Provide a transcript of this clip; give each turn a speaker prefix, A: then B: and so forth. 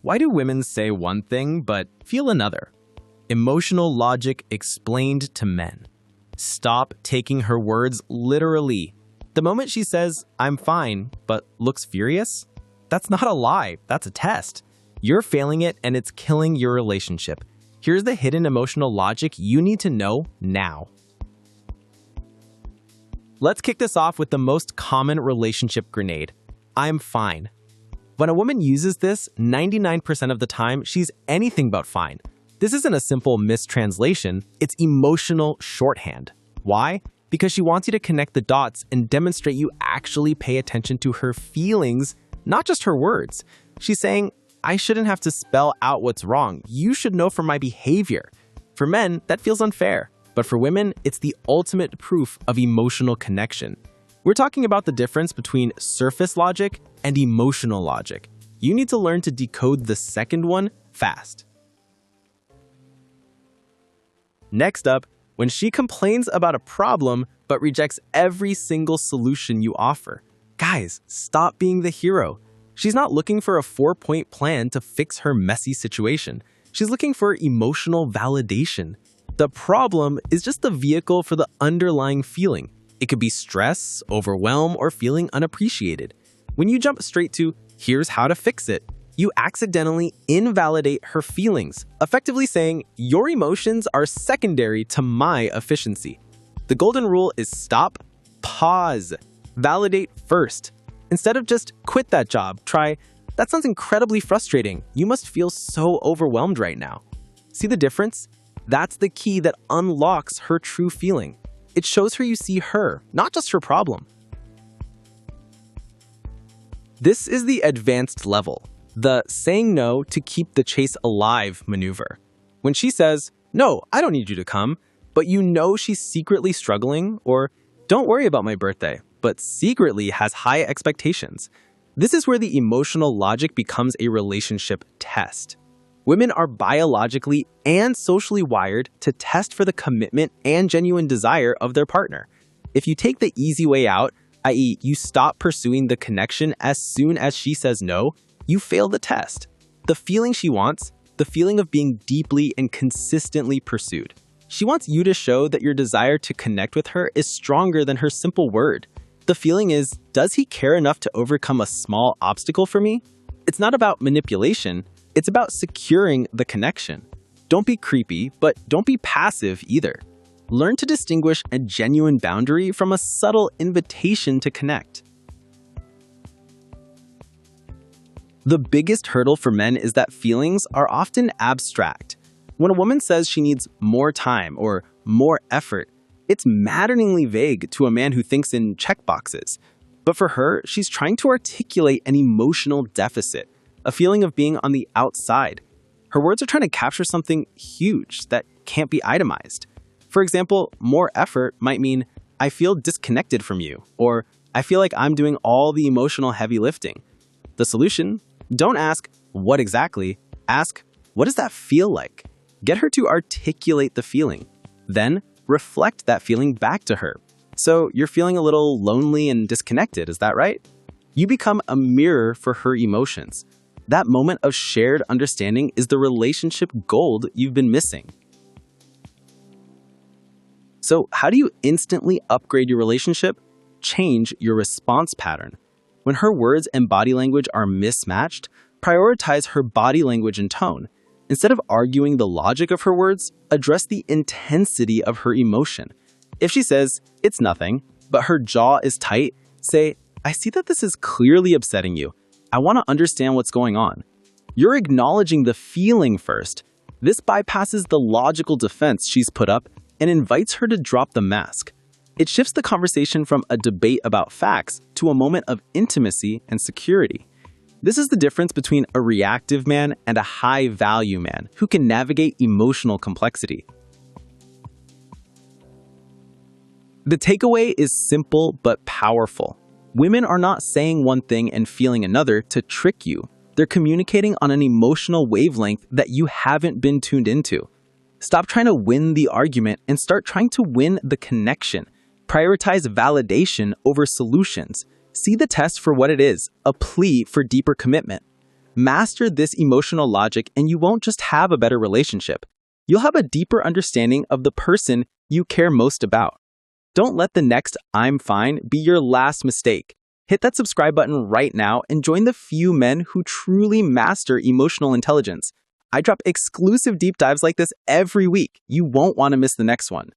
A: Why do women say one thing but feel another? Emotional logic explained to men. Stop taking her words literally. The moment she says, "I'm fine," but looks furious, that's not a lie, that's a test. You're failing it and it's killing your relationship. Here's the hidden emotional logic you need to know now. Let's kick this off with the most common relationship grenade. I'm fine. When a woman uses this, 99% of the time, she's anything but fine. This isn't a simple mistranslation, it's emotional shorthand. Why? Because she wants you to connect the dots and demonstrate you actually pay attention to her feelings, not just her words. She's saying, I shouldn't have to spell out what's wrong. You should know from my behavior. For men, that feels unfair. But for women, it's the ultimate proof of emotional connection. We're talking about the difference between surface logic and emotional logic. You need to learn to decode the second one fast. Next up, when she complains about a problem but rejects every single solution you offer. Guys, stop being the hero. She's not looking for a 4-point plan to fix her messy situation. She's looking for emotional validation. The problem is just the vehicle for the underlying feeling. It could be stress, overwhelm, or feeling unappreciated. When you jump straight to, here's how to fix it, you accidentally invalidate her feelings, effectively saying, your emotions are secondary to my efficiency. The golden rule is stop, pause, validate first. Instead of just quit that job, try, that sounds incredibly frustrating. You must feel so overwhelmed right now. See the difference? That's the key that unlocks her true feeling. It shows her you see her, not just her problem. This is the advanced level, the saying no to keep the chase alive maneuver. When she says, no, I don't need you to come, but you know she's secretly struggling, or don't worry about my birthday, but secretly has high expectations. This is where the emotional logic becomes a relationship test. Women are biologically and socially wired to test for the commitment and genuine desire of their partner. If you take the easy way out, i.e., you stop pursuing the connection as soon as she says no, you fail the test. The feeling she wants, the feeling of being deeply and consistently pursued. She wants you to show that your desire to connect with her is stronger than her simple word. The feeling is, does he care enough to overcome a small obstacle for me? It's not about manipulation. It's about securing the connection. Don't be creepy, but don't be passive either. Learn to distinguish a genuine boundary from a subtle invitation to connect. The biggest hurdle for men is that feelings are often abstract. When a woman says she needs more time or more effort, it's maddeningly vague to a man who thinks in checkboxes. But for her, she's trying to articulate an emotional deficit, a feeling of being on the outside. Her words are trying to capture something huge that can't be itemized. For example, more effort might mean, I feel disconnected from you, or I feel like I'm doing all the emotional heavy lifting. The solution? Don't ask, what exactly? Ask, what does that feel like? Get her to articulate the feeling. Then, reflect that feeling back to her. So, you're feeling a little lonely and disconnected, is that right? You become a mirror for her emotions. That moment of shared understanding is the relationship gold you've been missing. So, how do you instantly upgrade your relationship? Change your response pattern. When her words and body language are mismatched, prioritize her body language and tone. Instead of arguing the logic of her words, address the intensity of her emotion. If she says, it's nothing, but her jaw is tight, say, I see that this is clearly upsetting you. I want to understand what's going on. You're acknowledging the feeling first. This bypasses the logical defense she's put up and invites her to drop the mask. It shifts the conversation from a debate about facts to a moment of intimacy and security. This is the difference between a reactive man and a high-value man who can navigate emotional complexity. The takeaway is simple but powerful. Women are not saying one thing and feeling another to trick you. They're communicating on an emotional wavelength that you haven't been tuned into. Stop trying to win the argument and start trying to win the connection. Prioritize validation over solutions. See the test for what it is, a plea for deeper commitment. Master this emotional logic and you won't just have a better relationship. You'll have a deeper understanding of the person you care most about. Don't let the next "I'm fine" be your last mistake. Hit that subscribe button right now and join the few men who truly master emotional intelligence. I drop exclusive deep dives like this every week. You won't want to miss the next one.